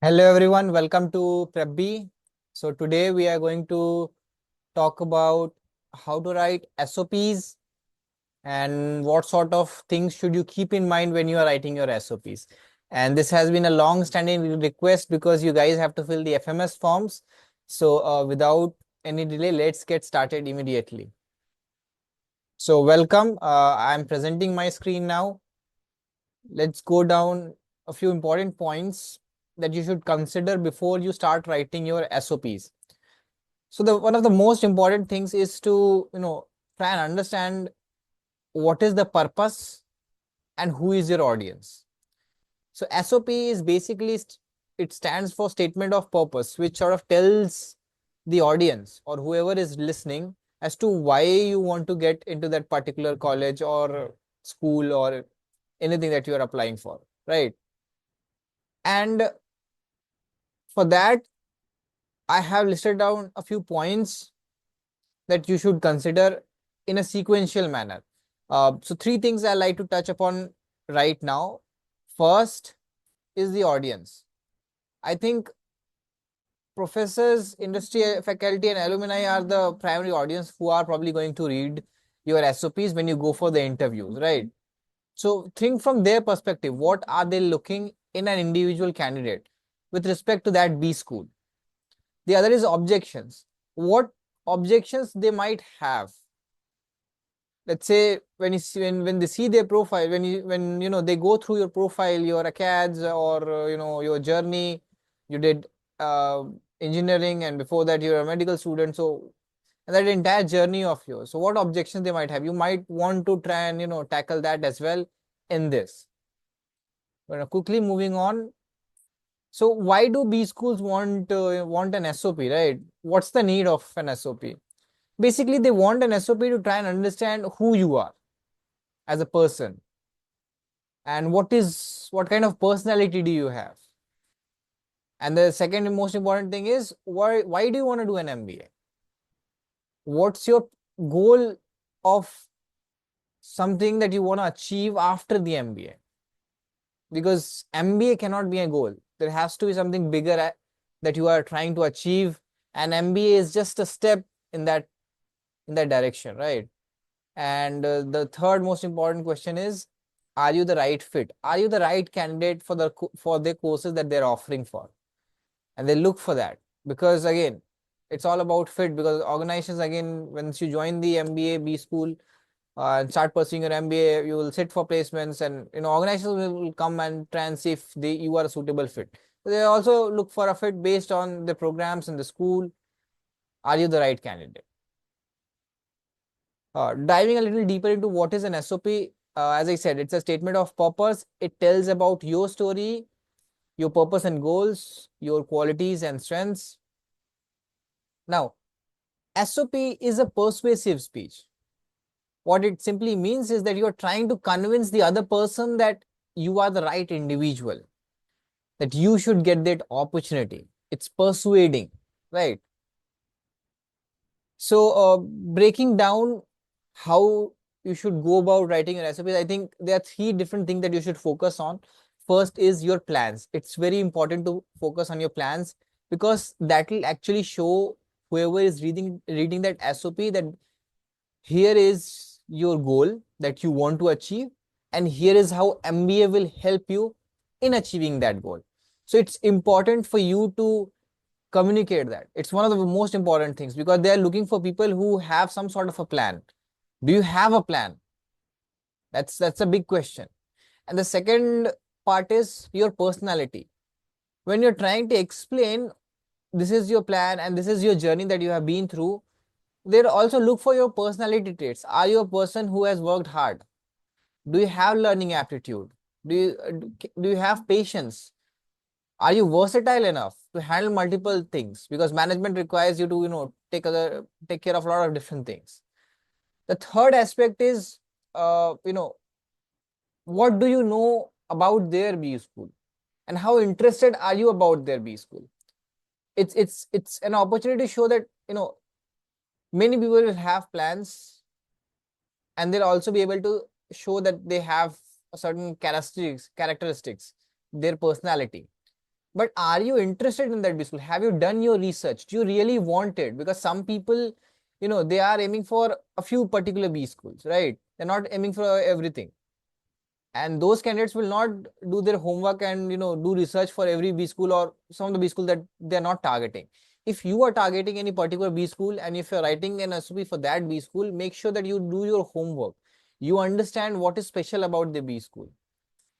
Hello everyone, welcome to PrepBee. So today we are going to talk about how to write SOPs and what sort of things should you keep in mind when you are writing your SOPs. And this has been a long-standing request because you guys have to fill the FMS forms. So without any delay, let's get started immediately. So welcome, I'm presenting my screen now. Let's go down a few important points that you should consider before you start writing your SOPs. So one of the most important things is to try and understand what is the purpose and who is your audience. So SOP is basically it stands for statement of purpose, which sort of tells the audience or whoever is listening as to why you want to get into that particular college or school or anything that you are applying for, right? And for that, I have listed down a few points that you should consider in a sequential manner. So three things I like to touch upon right now. First is the audience. I think professors, industry, faculty, and alumni are the primary audience who are probably going to read your SOPs when you go for the interviews, right? So think from their perspective, what are they looking in an individual candidate with respect to that B school? The other is objections. What objections they might have. Let's say when you see, when they see their profile, when they go through your profile, your acads or your journey, you did engineering and before that you're a medical student. So and that entire journey of yours. So what objections they might have? You might want to try and tackle that as well in this. Quickly moving on. So why do B schools want an SOP, right? What's the need of an SOP? Basically, they want an SOP to try and understand who you are as a person and what kind of personality do you have. And the second most important thing is why do you want to do an MBA? What's your goal of something that you want to achieve after the MBA? Because MBA cannot be a goal. There has to be something bigger that you are trying to achieve, and MBA is just a step in that direction, right? And the third most important question is, are you the right fit? Are you the right candidate for the courses that they're offering for? And they look for that because again, it's all about fit. Because organizations, again, once you join the MBA B school and start pursuing your MBA, you will sit for placements, and organizations will come and try and see if you are a suitable fit. So they also look for a fit based on the programs in the school. Are you the right candidate? Diving a little deeper into what is an SOP, as I said, it's a statement of purpose. It tells about your story, your purpose and goals, your qualities and strengths. Now, SOP is a persuasive speech. What it simply means is that you are trying to convince the other person that you are the right individual, that you should get that opportunity. It's persuading, right? So, breaking down how you should go about writing your SOPs, I think there are three different things that you should focus on. First is your plans. It's very important to focus on your plans because that will actually show whoever is reading that SOP that here is your goal that you want to achieve, and here is how MBA will help you in achieving that goal. So it's important for you to communicate that. It's one of the most important things because they are looking for people who have some sort of a plan. Do you have a plan? That's a big question. And the second part is your personality. When you're trying to explain this is your plan and this is your journey that you have been through, they also look for your personality traits. Are you a person who has worked hard? Do you have learning aptitude? Do you have patience? Are you versatile enough to handle multiple things? Because management requires you to take care of a lot of different things. The third aspect is what do you know about their B school and how interested are you about their B school? It's an opportunity to show that many people will have plans, and they'll also be able to show that they have a certain characteristics, their personality. But are you interested in that B school? Have you done your research? Do you really want it? Because some people, they are aiming for a few particular B schools, right? They're not aiming for everything. And those candidates will not do their homework and do research for every B school or some of the B school that they're not targeting. If you are targeting any particular B school and if you're writing an SOP for that B school, make sure that you do your homework. You understand what is special about the B school.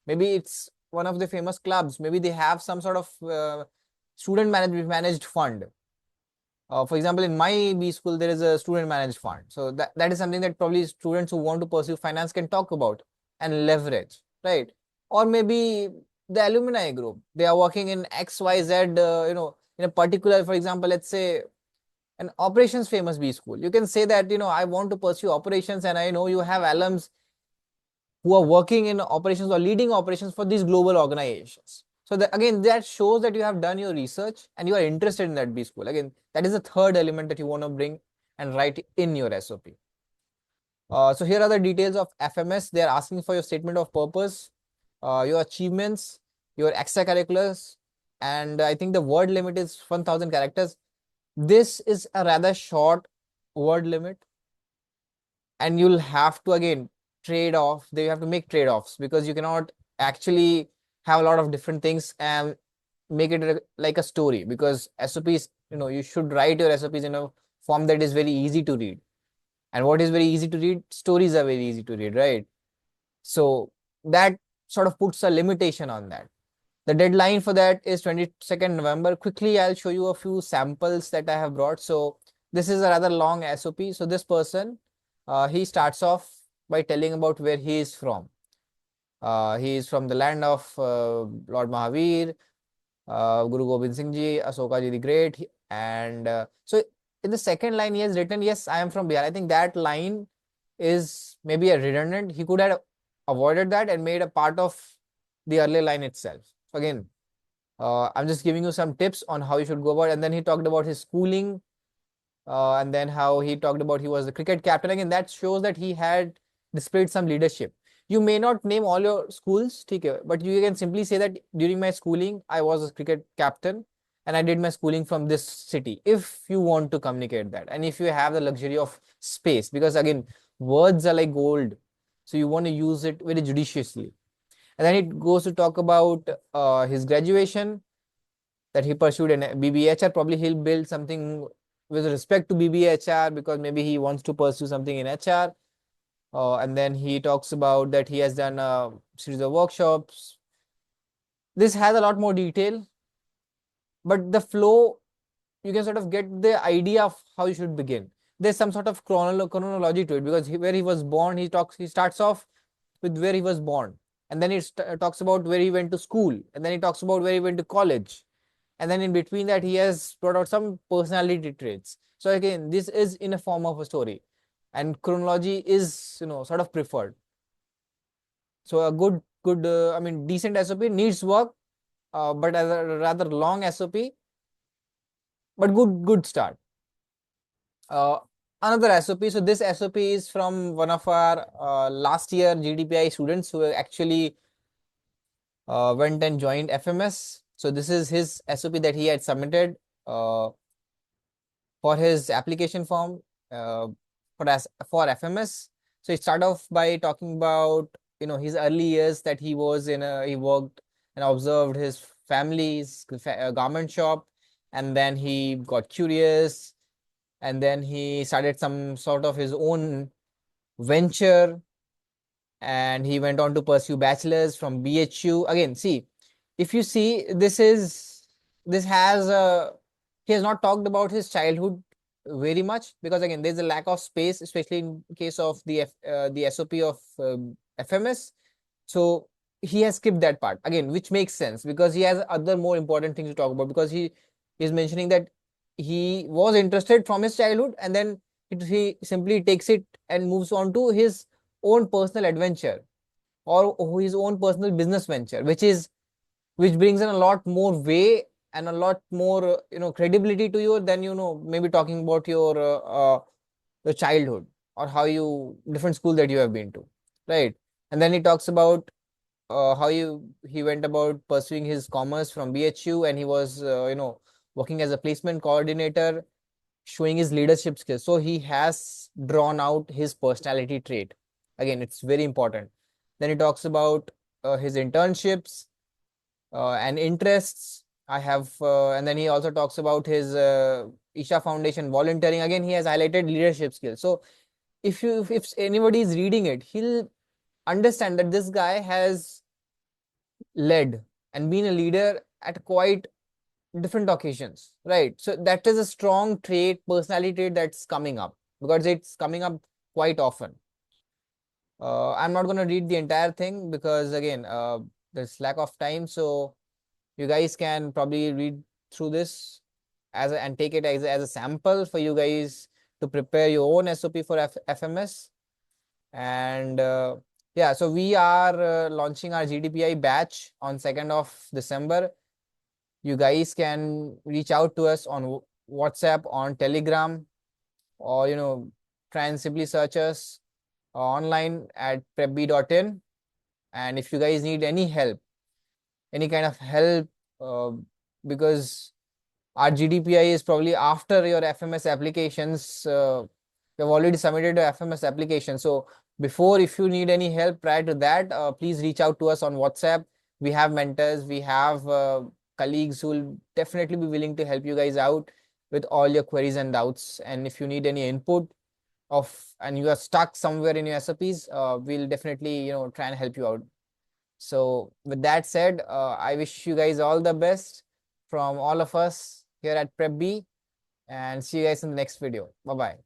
Maybe it's one of the famous clubs. Maybe they have some sort of student managed fund. For example, in my B school, there is a student managed fund. So that is something that probably students who want to pursue finance can talk about and leverage, right? Or maybe the alumni group, they are working in XYZ, in a particular, for example, let's say an operations famous B school. You can say that, I want to pursue operations and I know you have alums who are working in operations or leading operations for these global organizations. So again, that shows that you have done your research and you are interested in that B school. Again, that is the third element that you want to bring and write in your SOP. So here are the details of FMS. They are asking for your statement of purpose, your achievements, your extracurriculars, and I think the word limit is 1,000 characters. This is a rather short word limit, and you'll have to again trade off. They have to make trade-offs because you cannot actually have a lot of different things and make it like a story, because SOPs, you should write your SOPs in a form that is very easy to read. And what is very easy to read? Stories are very easy to read, right? So that sort of puts a limitation on that. The deadline for that is 22nd November. Quickly, I'll show you a few samples that I have brought. So this is a rather long SOP. So this person, he starts off by telling about where he is from. He is from the land of Lord Mahavir, Guru Gobind Singh Ji, Asoka Ji the Great. And so in the second line, he has written, yes, I am from Bihar. I think that line is maybe a redundant. He could have avoided that and made a part of the earlier line itself. So again, I'm just giving you some tips on how you should go about it. And then he talked about his schooling, and then how he talked about he was the cricket captain. Again, that shows that he had displayed some leadership. You may not name all your schools, okay, but you can simply say that during my schooling, I was a cricket captain and I did my schooling from this city, if you want to communicate that. And if you have the luxury of space, because again, words are like gold. So you want to use it very judiciously. And then it goes to talk about his graduation, that he pursued in BBHR. Probably he'll build something with respect to BBHR because maybe he wants to pursue something in HR. And then he talks about that he has done a series of workshops. This has a lot more detail, but the flow, you can sort of get the idea of how you should begin. There's some sort of chronology to it, because where he was born, he starts off with where he was born. And then he talks about where he went to school. And then he talks about where he went to college. And then in between that, he has brought out some personality traits. So again, this is in a form of a story. And chronology is, sort of preferred. So a decent SOP needs work, but as a rather long SOP, but good start. Another SOP. So this SOP is from one of our last year GDPI students who actually went and joined FMS. So this is his SOP that he had submitted for his application form for FMS. So he started off by talking about his early years, that he worked and observed his family's garment shop, and then he got curious, and then he started some sort of his own venture, and he went on to pursue bachelor's from BHU. Again, see, if you see, this has he has not talked about his childhood very much, because again, there's a lack of space, especially in case of the SOP of FMS. So he has skipped that part again, which makes sense because he has other more important things to talk about, because he is mentioning that he was interested from his childhood, and then he simply takes it and moves on to his own personal adventure or his own personal business venture, which brings in a lot more way and a lot more credibility to you than maybe talking about your childhood or how you different school that you have been to, right? And then he talks about how he went about pursuing his commerce from BHU, and he was working as a placement coordinator, showing his leadership skills. So he has drawn out his personality trait. Again, it's very important. Then he talks about his internships and interests. And then he also talks about his Isha Foundation volunteering. Again, he has highlighted leadership skills. So if anybody is reading it, he'll understand that this guy has led and been a leader at quite different occasions, right? So that is a strong trait, personality trait that's coming up, because it's coming up quite often. I'm not going to read the entire thing because again, there's lack of time. So you guys can probably read through this and take it as a sample for you guys to prepare your own SOP for FMS. And yeah, so we are launching our GDPI batch on 2nd of December. You guys can reach out to us on WhatsApp, on Telegram, or try and simply search us online at PrepBee.in. And if you guys need any help, any kind of help, uh, because our GDPI is probably after your FMS applications. You have already submitted your FMS application. So before, if you need any help prior to that, please reach out to us on WhatsApp. We have mentors, we have colleagues who will definitely be willing to help you guys out with all your queries and doubts. And if you need any input and you are stuck somewhere in your SOPs, we'll definitely try and help you out. So with that said, I wish you guys all the best from all of us here at PrepBee, and see you guys in the next video. Bye bye.